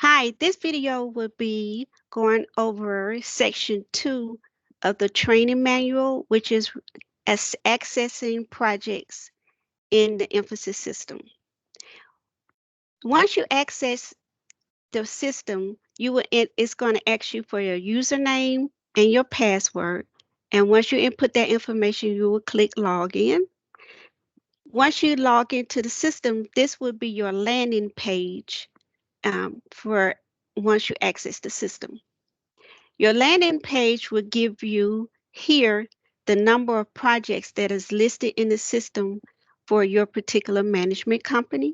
Hi, this video will be going over section 2 of the training manual, which is accessing projects in the Emphasis system. Once you access the system, it's going to ask you for your username and your password. And once you input that information, you will click login. Once you log into the system, this will be your landing page for once you access the system. Your landing page will give you here the number of projects that is listed in the system for your particular management company.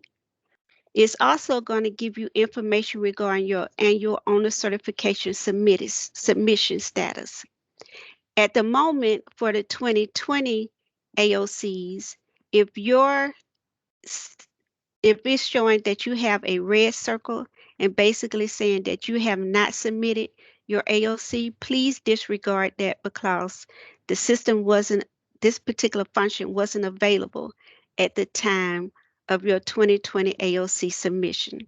It's also going to give you information regarding your annual owner certification submission status. At the moment for the 2020 AOCs, if your if it's showing that you have a red circle and basically saying that you have not submitted your AOC, please disregard that because the system wasn't, this particular function wasn't available at the time of your 2020 AOC submission.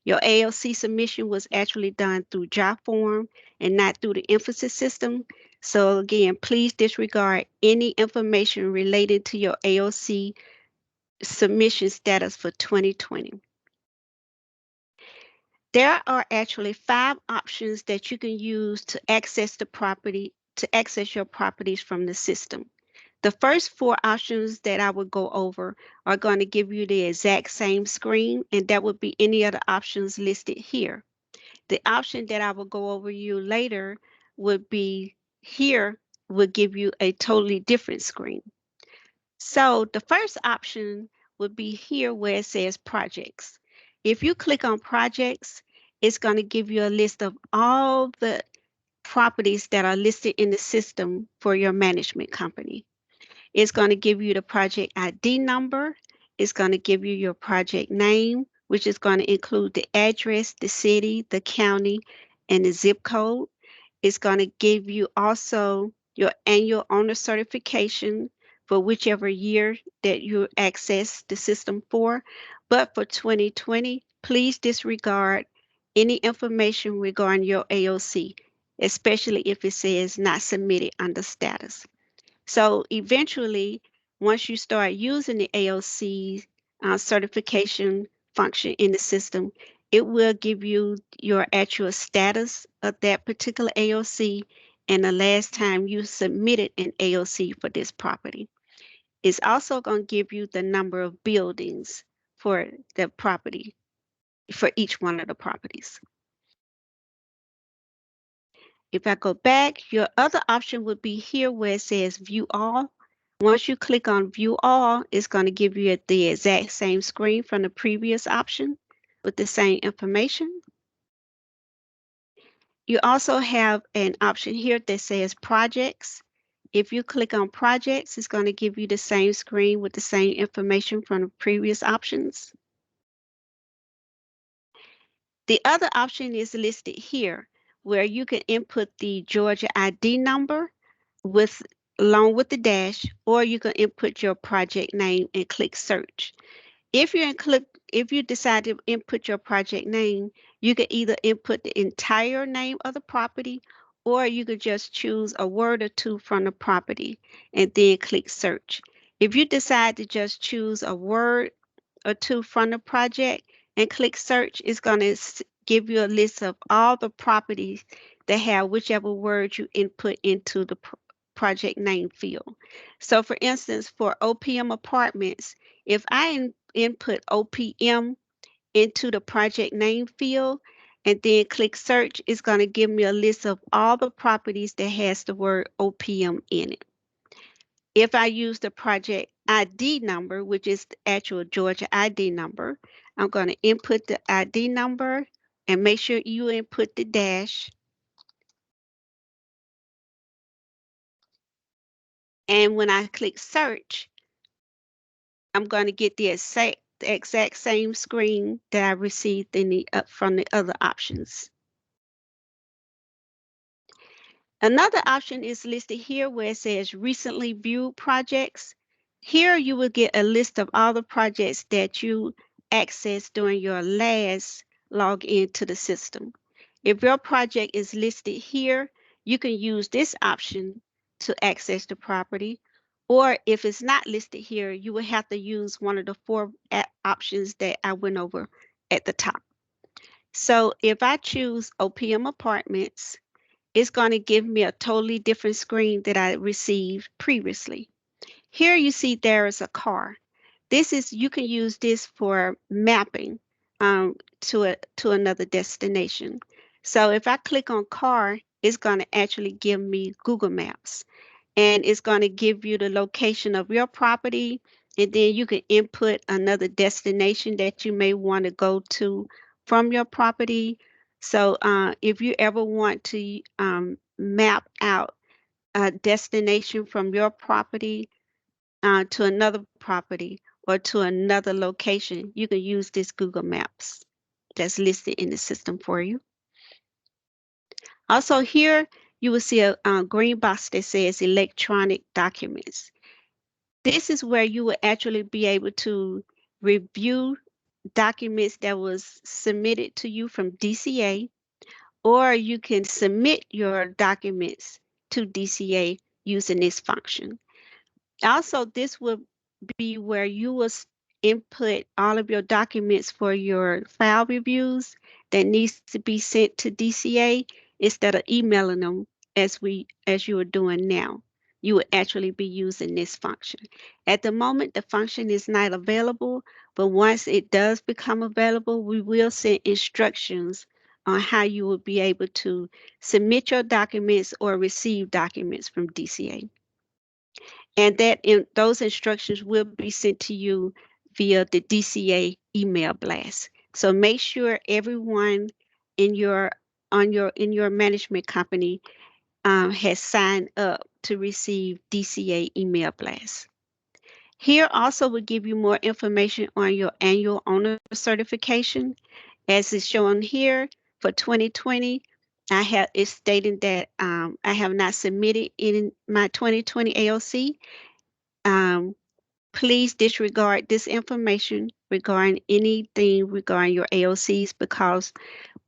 Your AOC submission was actually done through JotForm and not through the Emphasis system. So again, please disregard any information related to your AOC submission status for 2020. There are actually 5 options that you can use to access your properties from the system. The first 4 options that I will go over are going to give you the exact same screen, and that would be any of the options listed here. The option that I will go over you later would be here, will give you a totally different screen. So the first option would be here where it says projects. If you click on projects, it's going to give you a list of all the properties that are listed in the system for your management company. It's going to give you the project ID number. It's going to give you your project name, which is going to include the address, the city, the county, and the zip code. It's going to give you also your annual owner certification for whichever year that you access the system for. But for 2020, please disregard any information regarding your AOC, especially if it says not submitted under status. So eventually, once you start using the AOC certification function in the system, it will give you your actual status of that particular AOC and the last time you submitted an AOC for this property. It's also going to give you the number of buildings for the property, for each one of the properties. If I go back, your other option would be here where it says View All. Once you click on View All, it's going to give you the exact same screen from the previous option with the same information. You also have an option here that says Projects. If you click on Projects, it's going to give you the same screen with the same information from the previous options. The other option is listed here, where you can input the Georgia ID number along with the dash, or you can input your project name and click search. If you decide to input your project name, you can either input the entire name of the property, or you could just choose a word or two from the property and then click search. If you decide to just choose a word or two from the project and click search, it's going to give you a list of all the properties that have whichever word you input into the project name field. So for instance, for OPM Apartments, if I input OPM into the project name field and then click search, it's going to give me a list of all the properties that has the word OPM in it. If I use the project ID number, which is the actual Georgia ID number, I'm going to input the ID number and make sure you input the dash. And when I click search, I'm going to get the exact same screen that I received from the other options. Another option is listed here where it says recently viewed projects. Here you will get a list of all the projects that you accessed during your last log into the system. If your project is listed here, you can use this option to access the property. Or if it's not listed here, you will have to use one of the four options that I went over at the top. So if I choose OPM Apartments, it's going to give me a totally different screen that I received previously. Here you see there is a car. You can use this for mapping to another destination. So if I click on car, it's going to actually give me Google Maps, and it's going to give you the location of your property, and then you can input another destination that you may want to go to from your property. So if you ever want to map out a destination from your property to another property or to another location, you can use this Google Maps that's listed in the system for you. Also here, you will see a green box that says electronic documents. This is where you will actually be able to review documents that was submitted to you from DCA, or you can submit your documents to DCA using this function. Also, this will be where you will input all of your documents for your file reviews that needs to be sent to DCA instead of emailing them as you are doing now. You will actually be using this function. At the moment, the function is not available, but once it does become available, we will send instructions on how you will be able to submit your documents or receive documents from DCA. And those instructions will be sent to you via the DCA email blast. So make sure everyone in your management company has signed up to receive DCA email blast. Here also will give you more information on your annual owner certification. As is shown here for 2020, it's stating that I have not submitted in my 2020 AOC. Please disregard this information regarding anything regarding your AOCs because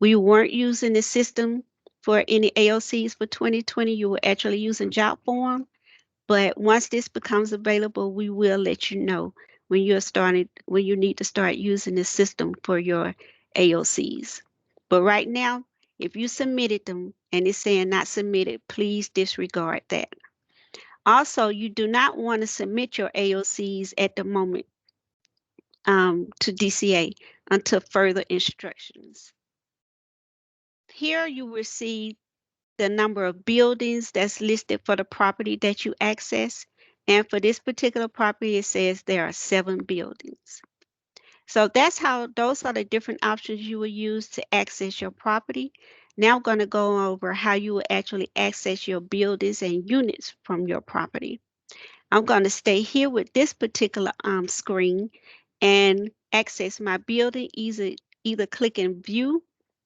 we weren't using the system for any AOCs for 2020. You were actually using JotForm. But once this becomes available, we will let you know when you need to start using the system for your AOCs. But right now, if you submitted them and it's saying not submitted, please disregard that. Also, you do not want to submit your AOCs at the moment to DCA until further instructions. Here you will see the number of buildings that's listed for the property that you access. And for this particular property, it says there are 7 buildings. So those are the different options you will use to access your property. Now I'm going to go over how you will actually access your buildings and units from your property. I'm going to stay here with this particular screen and access my building, either clicking view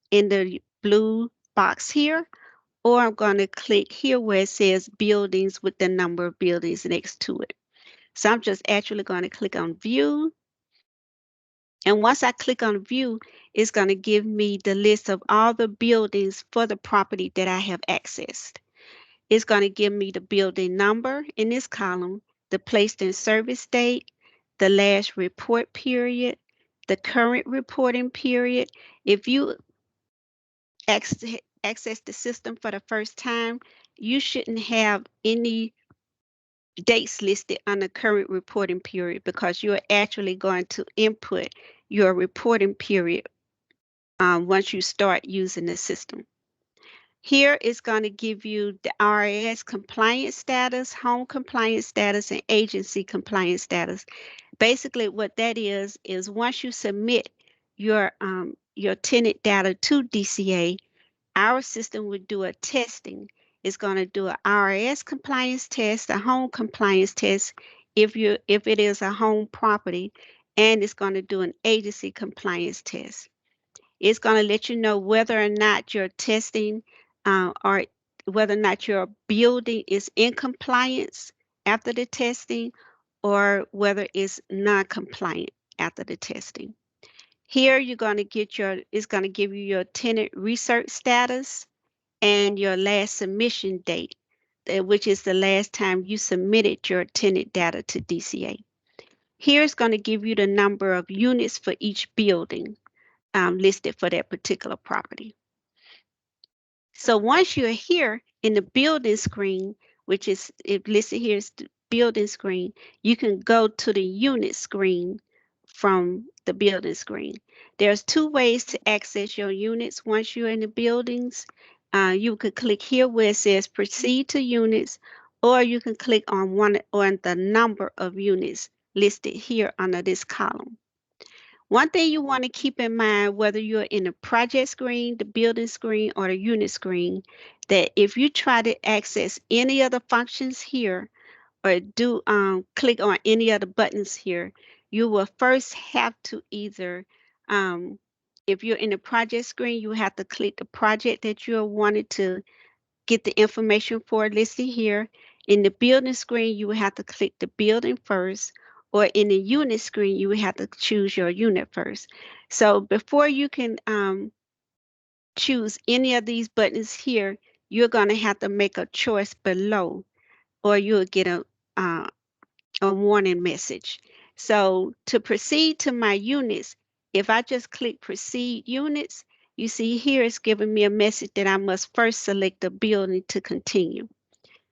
in the blue box here, or I'm going to click here where it says buildings with the number of buildings next to it. So I'm just actually going to click on view. And once I click on view, it's going to give me the list of all the buildings for the property that I have accessed. It's going to give me the building number in this column, the placed in service date, the last report period, the current reporting period. If you access the system for the first time, you shouldn't have any dates listed on the current reporting period because you're actually going to input your reporting period once you start using the system. Here it's going to give you the IRS compliance status, home compliance status, and agency compliance status. Basically, what that is once you submit your tenant data to DCA, our system would do a testing. It's going to do an IRS compliance test, a home compliance test if it is a home property, and it's going to do an agency compliance test. It's going to let you know whether or not your testing or whether or not your building is in compliance after the testing or whether it's non-compliant after the testing. Here you're going to get it's going to give you your tenant research status and your last submission date, which is the last time you submitted your tenant data to DCA. Here's going to give you the number of units for each building listed for that particular property. So once you're here in the building screen, which is listed here is the building screen, you can go to the unit screen from the building screen. There's two ways to access your units once you're in the buildings. You could click here where it says proceed to units, or you can click on the number of units listed here under this column. One thing you want to keep in mind, whether you're in the project screen, the building screen, or the unit screen, that if you try to access any of the functions here or do click on any of the buttons here, you will first have to either, if you're in the project screen, you have to click the project that you're wanting to get the information for listed here. In the building screen, you would have to click the building first, or in the unit screen, you would have to choose your unit first. So before you can choose any of these buttons here, you're going to have to make a choice below, or you'll get a warning message. So to proceed to my units, if I just click proceed units, you see here it's giving me a message that I must first select the building to continue.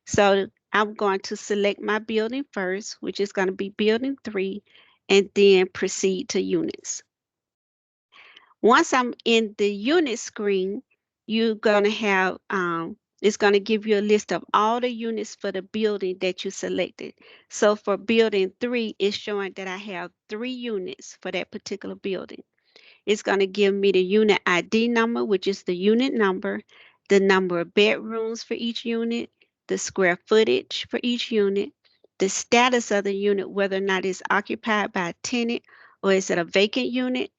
So I'm going to select my building first, which is going to be building 3, and then proceed to units. Once I'm in the unit screen, you're going to have, it's going to give you a list of all the units for the building that you selected. So for building 3, it's showing that I have 3 units for that particular building. It's going to give me the unit ID number, which is the unit number, the number of bedrooms for each unit, the square footage for each unit, the status of the unit, whether or not it's occupied by a tenant or is it a vacant unit.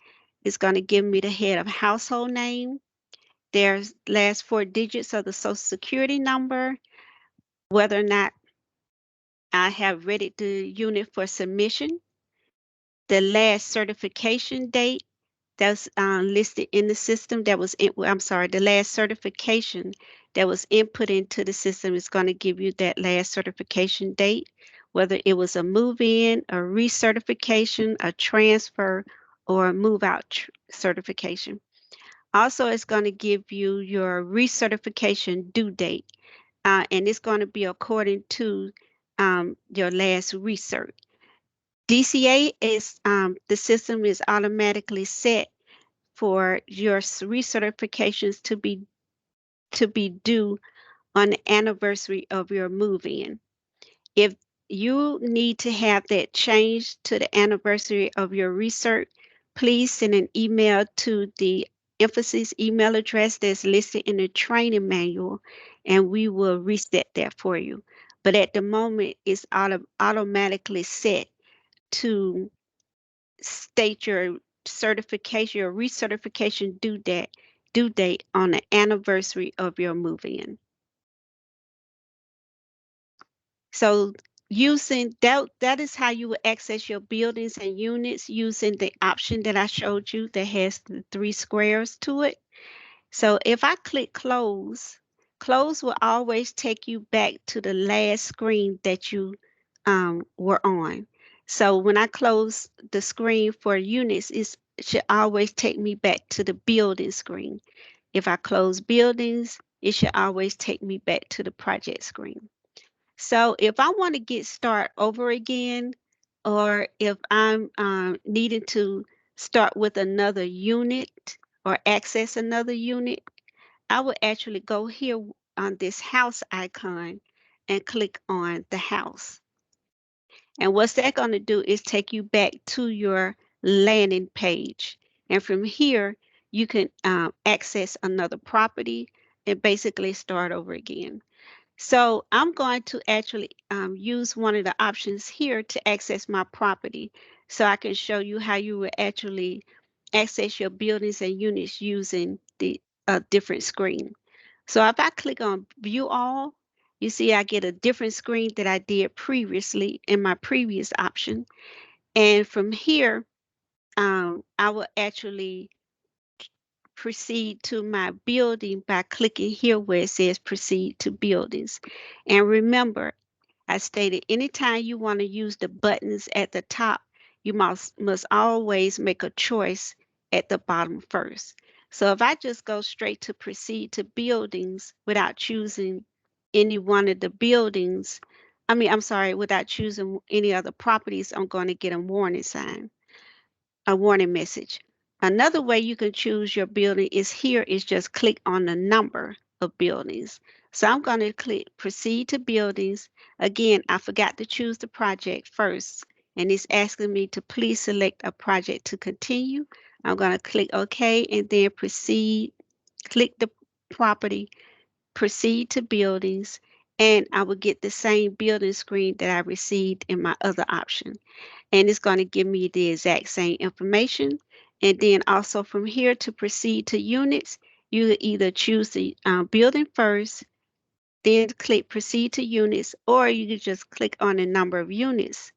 It's going to give me the head of household name, their last 4 digits of the social security number, whether or not I have ready the unit for submission, the last certification date that's listed in the system that was the last certification that was input into the system is going to give you that last certification date, whether it was a move-in, a recertification, a transfer, or a move-out certification. Also, it's going to give you your recertification due date, and it's going to be according to your last recert. DCA is the system is automatically set for your recertifications to be due on the anniversary of your move-in. If you need to have that changed to the anniversary of your recert, please send an email to the emphasis email address that's listed in the training manual, and we will reset that for you. But at the moment, it's automatically set to state your certification or recertification due date on the anniversary of your move-in. So using that is how you will access your buildings and units using the option that I showed you that has the 3 squares to it. So if I click close, close will always take you back to the last screen that you were on. So when I close the screen for units, it should always take me back to the building screen. If I close buildings, it should always take me back to the project screen. So if I want to get start over again, or if I'm needing to start with another unit or access another unit, I would actually go here on this house icon and click on the house. And what's that going to do is take you back to your landing page. And from here, you can access another property and basically start over again. So I'm going to actually use one of the options here to access my property so I can show you how you will actually access your buildings and units using the different screen. So if I click on view all, you see I get a different screen that I did previously in my previous option. And from here, I will actually proceed to my building by clicking here where it says proceed to buildings. And remember, I stated anytime you want to use the buttons at the top, you must always make a choice at the bottom first. So if I just go straight to proceed to buildings without choosing any one of the buildings, I'm sorry, without choosing any other properties, I'm going to get a warning sign, a warning message. Another way you can choose your building is just click on the number of buildings. So I'm going to click proceed to buildings. Again, I forgot to choose the project first, and it's asking me to please select a project to continue. I'm going to click OK and then proceed, click the property, proceed to buildings, and I will get the same building screen that I received in my other option, and it's going to give me the exact same information. And then also from here to proceed to units, you either choose the building first, then click proceed to units, or you could just click on the number of units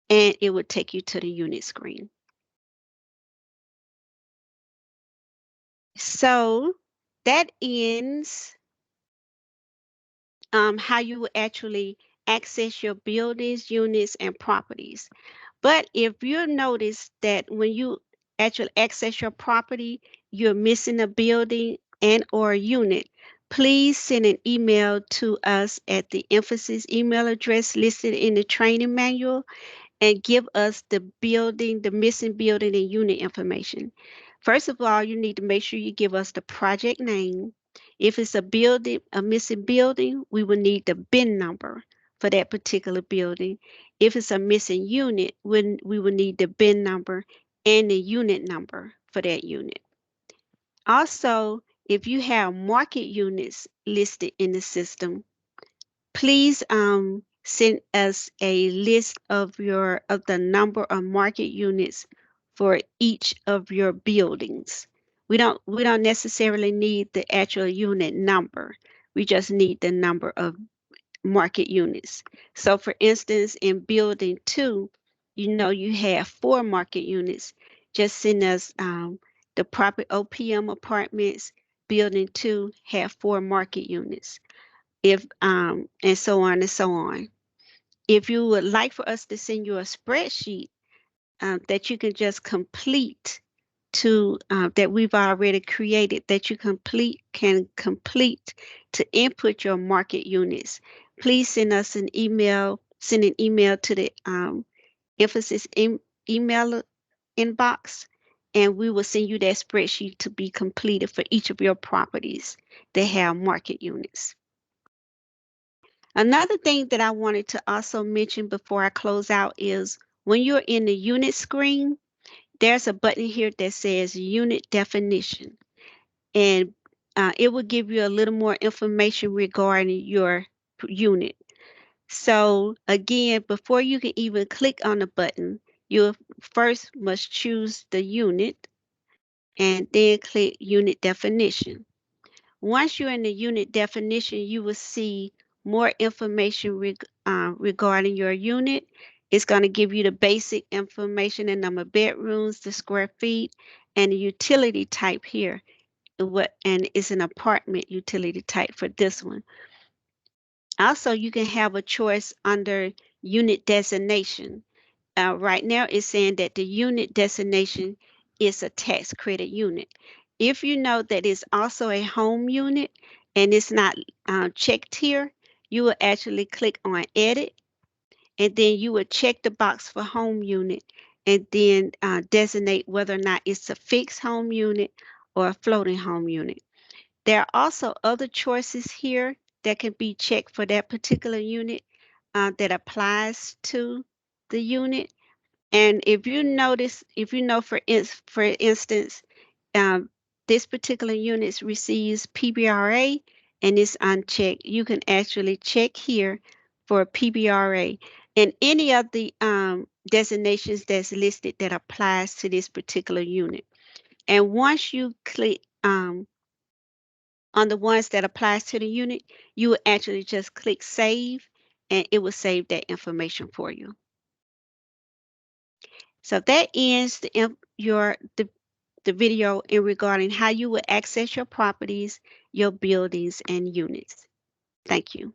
and it would take you to the unit screen. So that ends how you will actually access your buildings, units, and properties. But if you notice that when you actually access your property, you're missing a building and or a unit, please send an email to us at the emphasis email address listed in the training manual and give us the building, the missing building and unit information. First of all, you need to make sure you give us the project name. If it's a building, a missing building, we will need the bin number for that particular building. If it's a missing unit, we will need the bin number and the unit number for that unit. Also, if you have market units listed in the system, please send us a list of the number of market units for each of your buildings. We don't necessarily need the actual unit number. We just need the number of market units. So for instance, in building 2, you have 4 market units. Just send us the proper OPM apartments, building 2 have 4 market units, if and so on and so on. If you would like for us to send you a spreadsheet that you can just complete to that we've already created, that you can complete to input your market units, please send us an email. Send an email to the emphasis email inbox, and we will send you that spreadsheet to be completed for each of your properties that have market units. Another thing that I wanted to also mention before I close out is when you're in the unit screen, there's a button here that says unit definition, and it will give you a little more information regarding your unit. So again, before you can even click on the button, you first must choose the unit and then click unit definition. Once you're in the unit definition, you will see more information regarding your unit. It's going to give you the basic information, the number of bedrooms, the square feet, and the utility type here. And it's an apartment utility type for this one. Also, you can have a choice under unit designation. Right now, it's saying that the unit designation is a tax credit unit. If you know that it's also a home unit and it's not checked here, you will actually click on edit, and then you would check the box for home unit and then designate whether or not it's a fixed home unit or a floating home unit. There are also other choices here that can be checked for that particular unit that applies to the unit. And if you notice, if you know, for instance, um, this particular unit receives PBRA and is unchecked, you can actually check here for PBRA and any of the designations that's listed that applies to this particular unit. And once you click on the ones that applies to the unit, you will actually just click save and it will save that information for you. So that ends the video in regarding how you will access your properties, your buildings, and units. Thank you.